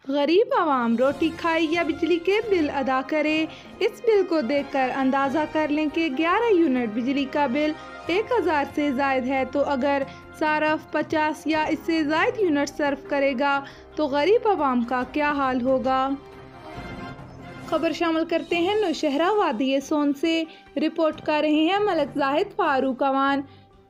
गरीब आवाम रोटी खाए या बिजली के बिल अदा करे। इस बिल को देखकर अंदाज़ा कर लें कि 11 यूनिट बिजली का बिल 1000 से ज़ायद है, तो अगर सारफ 50 या इससे ज़ायद यूनिट सर्फ करेगा तो गरीब आवाम का क्या हाल होगा। खबर शामिल करते हैं नौशहरा वादी सोन से। रिपोर्ट कर रहे हैं मलिक जाहिद फारूक अवान।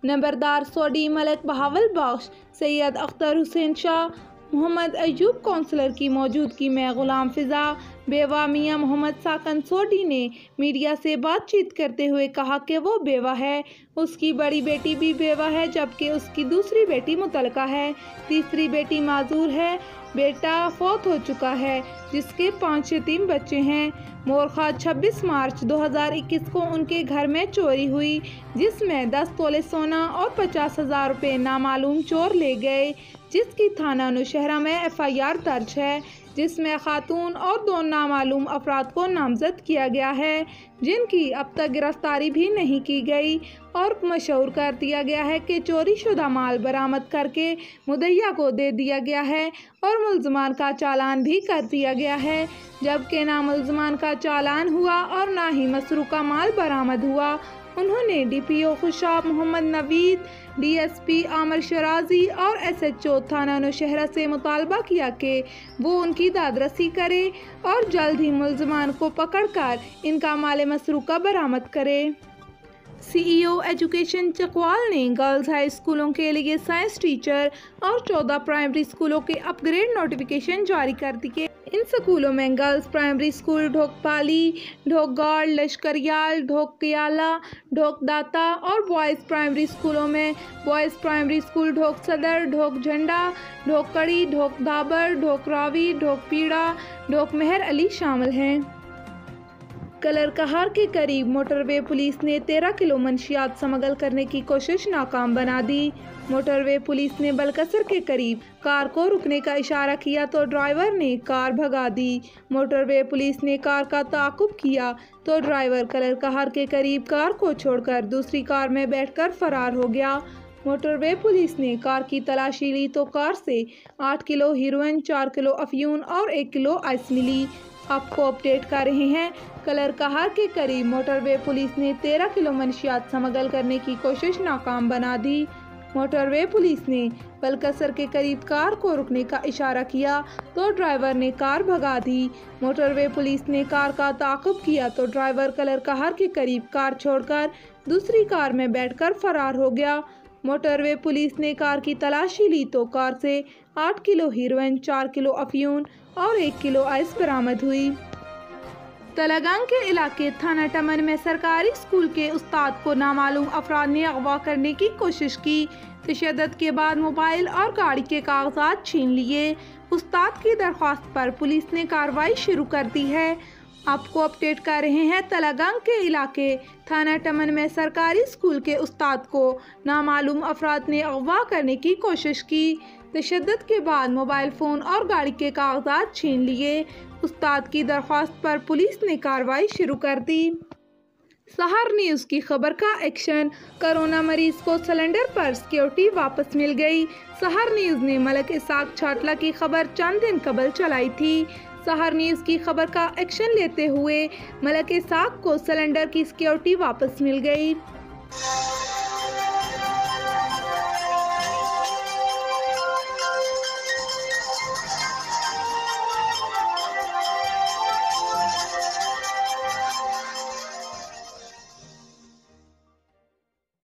नंबरदार सऊदी मलिक बहावल बख्श, सैयद अख्तर हुसैन शाह, मोहम्मद अयूब कौंसलर की मौजूदगी में गुलाम फिजा बेवा मियाँ मोहम्मद साकन सऊदी ने मीडिया से बातचीत करते हुए कहा कि वो बेवा है, उसकी बड़ी बेटी भी बेवा है, जबकि उसकी दूसरी बेटी मुतलका है, तीसरी बेटी माजूर है, बेटा फौत हो चुका है, जिसके 5 यतीम बच्चे हैं। मोरखा 26 मार्च 2021 को उनके घर में चोरी हुई, जिसमें 10 तोले सोना और 50,000 रुपये नामालूम चोर ले गए, जिसकी थाना नौशहरा में FIR दर्ज है, जिसमें खातून और 2 नामालूम अफराद को नामजद किया गया है, जिनकी अब तक गिरफ्तारी भी नहीं की गई और मशहूर कर दिया गया है कि चोरी शुदा माल बरामद करके मुद्दइया को दे दिया गया है और मुल्ज़मान का चालान भी कर दिया गया है, जबकि ना मुल्ज़मान का चालान हुआ और ना ही मसरूका माल बरामद हुआ। उन्होंने DPO खुशाब मोहम्मद नवीद, DSP आमिर शराजी और SHO थाना नौशहरा से मुतालबा किया कि वो उनकी दादरसी करे और जल्द ही मुल्ज़मान को पकड़कर इनका माल मसरूका बरामद करे। CEO एजुकेशन चकवाल ने गर्ल्स हाई स्कूलों के लिए साइंस टीचर और 14 प्राइमरी स्कूलों के अपग्रेड नोटिफिकेशन जारी कर दिए। इन स्कूलों में गर्ल्स प्राइमरी स्कूल ढोकपाली, ढोकगढ़, लश्करियाल, ढोकयाला, ढोकदाता और बॉयज़ प्राइमरी स्कूलों में बॉयज़ प्राइमरी स्कूल ढोक सदर, ढोक झंडा, ढोकड़ी, ढोक धाबर, ढोकरावी, ढोकपीड़ा, ढोक मेहर अली शामिल हैं। कलर कहार के करीब मोटरवे पुलिस ने 13 किलो मंशियात स्मगल करने की कोशिश नाकाम बना दी। मोटरवे पुलिस ने बलकसर के करीब कार को रुकने का इशारा किया तो ड्राइवर ने कार भगा दी। मोटरवे पुलिस ने कार का ताक़ुब किया तो ड्राइवर कलर कहार के करीब कार को छोड़कर दूसरी कार में बैठकर फरार हो गया। मोटरवे पुलिस ने कार की तलाशी ली तो कार से 8 किलो हीरोइन, 4 किलो अफयून और 1 किलो आइस मिली। आपको अपडेट कर रहे हैं। कलर कहार के करीब मोटरवे पुलिस ने 13 किलो मंशियात स्मगल करने की कोशिश नाकाम बना दी। मोटरवे पुलिस ने बलकसर के करीब कार को रुकने का इशारा किया तो ड्राइवर ने कार भगा दी। मोटरवे पुलिस ने कार का ताक़ुब किया तो ड्राइवर कलर कहार के करीब कार छोड़कर दूसरी कार में बैठकर फरार हो गया। मोटरवे पुलिस ने कार की तलाशी ली तो कार से 8 किलो हीरोइन, 4 किलो अफयून और 1 किलो आइस बरामद हुई। तलागंग के इलाके थाना टमन में सरकारी स्कूल के उस्ताद को नामालूम अफराद ने अगवा करने की कोशिश की। तशद्दुद के बाद मोबाइल और गाड़ी के कागजात छीन लिए। उस्ताद की दरख्वास्त पर पुलिस ने कार्रवाई शुरू कर दी है। आपको अपडेट कर रहे हैं। तलागंग के इलाके थाना टमन में सरकारी स्कूल के उस्ताद को नामालूम अफराद ने अगवा करने की कोशिश की। तशद्दुद के बाद मोबाइल फ़ोन और गाड़ी के कागजात छीन लिए। उस्ताद की दरख्वास्त पर पुलिस ने कार्रवाई शुरू कर दी। सहर न्यूज़ की खबर का एक्शन। कोरोना मरीज को सिलेंडर पर सिक्योरिटी वापस मिल गई। सहर न्यूज़ ने मलिक इसाक छाटला की खबर चंद दिन कबल चलाई थी। सहर न्यूज़ की खबर का एक्शन लेते हुए मलिक इसाक को सिलेंडर की सिक्योरिटी वापस मिल गई।